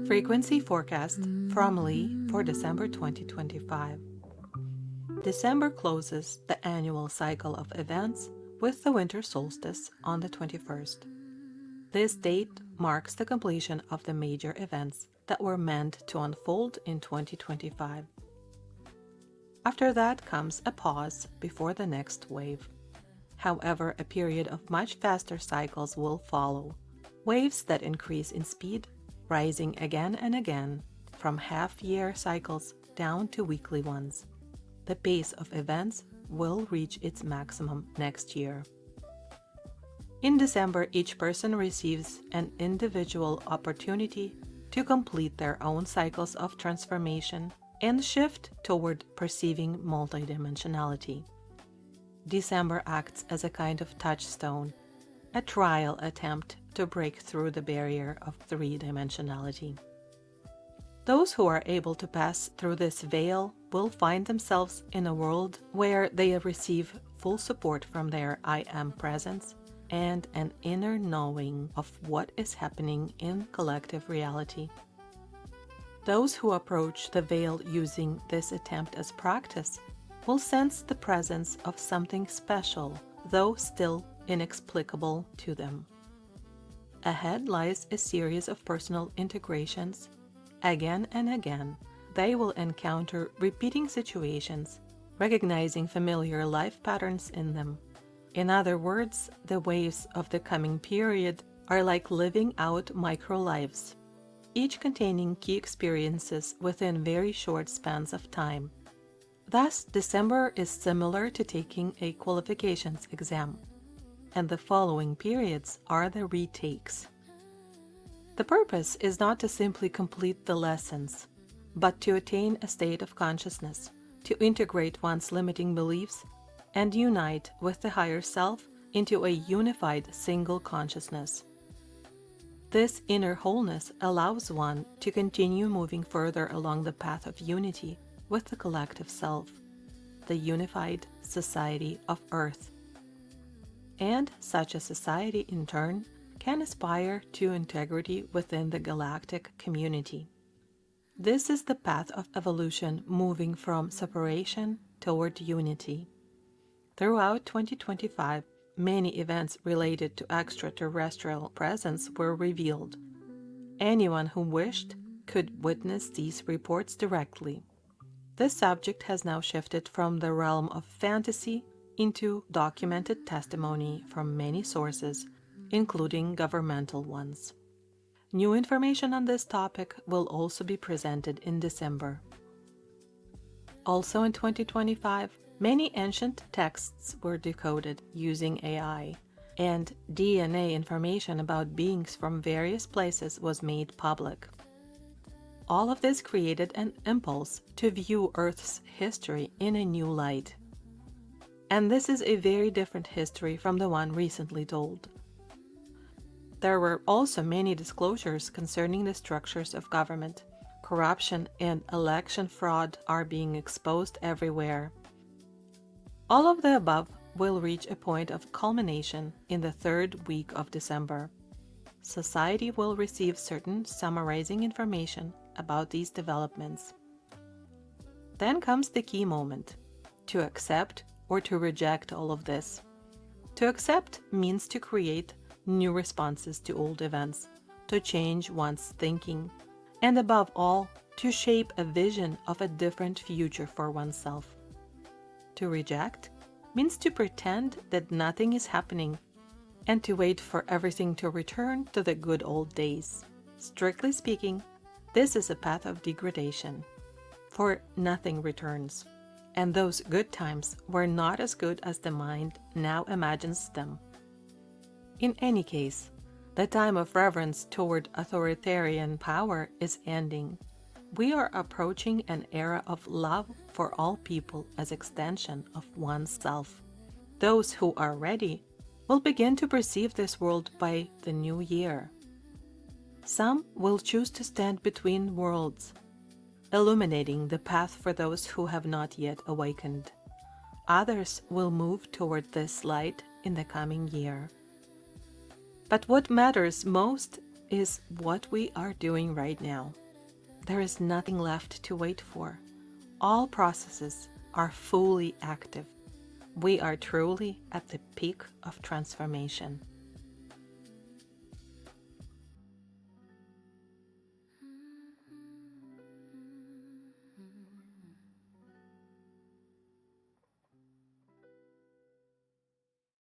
Frequency forecast from Lee for December 2025. December closes the annual cycle of events with the winter solstice on the 21st. This date marks the completion of the major events that were meant to unfold in 2025. After that comes a pause before the next wave. However, a period of much faster cycles will follow, waves that increase in speed, rising again and again from half-year cycles down to weekly ones. The pace of events will reach its maximum next year. In December, each person receives an individual opportunity to complete their own cycles of transformation and shift toward perceiving multidimensionality. December acts as a kind of touchstone, a trial attempt to break through the barrier of three-dimensionality. Those who are able to pass through this veil will find themselves in a world where they receive full support from their I Am presence and an inner knowing of what is happening in collective reality. Those who approach the veil using this attempt as practice will sense the presence of something special, though still inexplicable to them. Ahead lies a series of personal integrations. Again and again, they will encounter repeating situations, recognizing familiar life patterns in them. In other words, the waves of the coming period are like living out micro-lives, each containing key experiences within very short spans of time. Thus, December is similar to taking a qualifications exam, and the following periods are the retakes. The purpose is not to simply complete the lessons, but to attain a state of consciousness, to integrate one's limiting beliefs, and unite with the higher self into a unified single consciousness. This inner wholeness allows one to continue moving further along the path of unity with the collective self, the unified society of Earth. And such a society, in turn, can aspire to integrity within the galactic community. This is the path of evolution, moving from separation toward unity. Throughout 2025, many events related to extraterrestrial presence were revealed. Anyone who wished could witness these reports directly. This subject has now shifted from the realm of fantasy into documented testimony from many sources, including governmental ones. New information on this topic will also be presented in December. Also in 2025, many ancient texts were decoded using AI, and DNA information about beings from various places was made public. All of this created an impulse to view Earth's history in a new light. And this is a very different history from the one recently told. There were also many disclosures concerning the structures of government. Corruption and election fraud are being exposed everywhere. All of the above will reach a point of culmination in the third week of December. Society will receive certain summarizing information about these developments. Then comes the key moment: to accept or to reject all of this. To accept means to create new responses to old events, to change one's thinking, and above all, to shape a vision of a different future for oneself. To reject means to pretend that nothing is happening and to wait for everything to return to the good old days. Strictly speaking, this is a path of degradation, for nothing returns, and those good times were not as good as the mind now imagines them. In any case, the time of reverence toward authoritarian power is ending. We are approaching an era of love for all people as extension of oneself. Those who are ready will begin to perceive this world by the new year. Some will choose to stand between worlds, illuminating the path for those who have not yet awakened. Others will move toward this light in the coming year. But what matters most is what we are doing right now. There is nothing left to wait for. All processes are fully active. We are truly at the peak of transformation.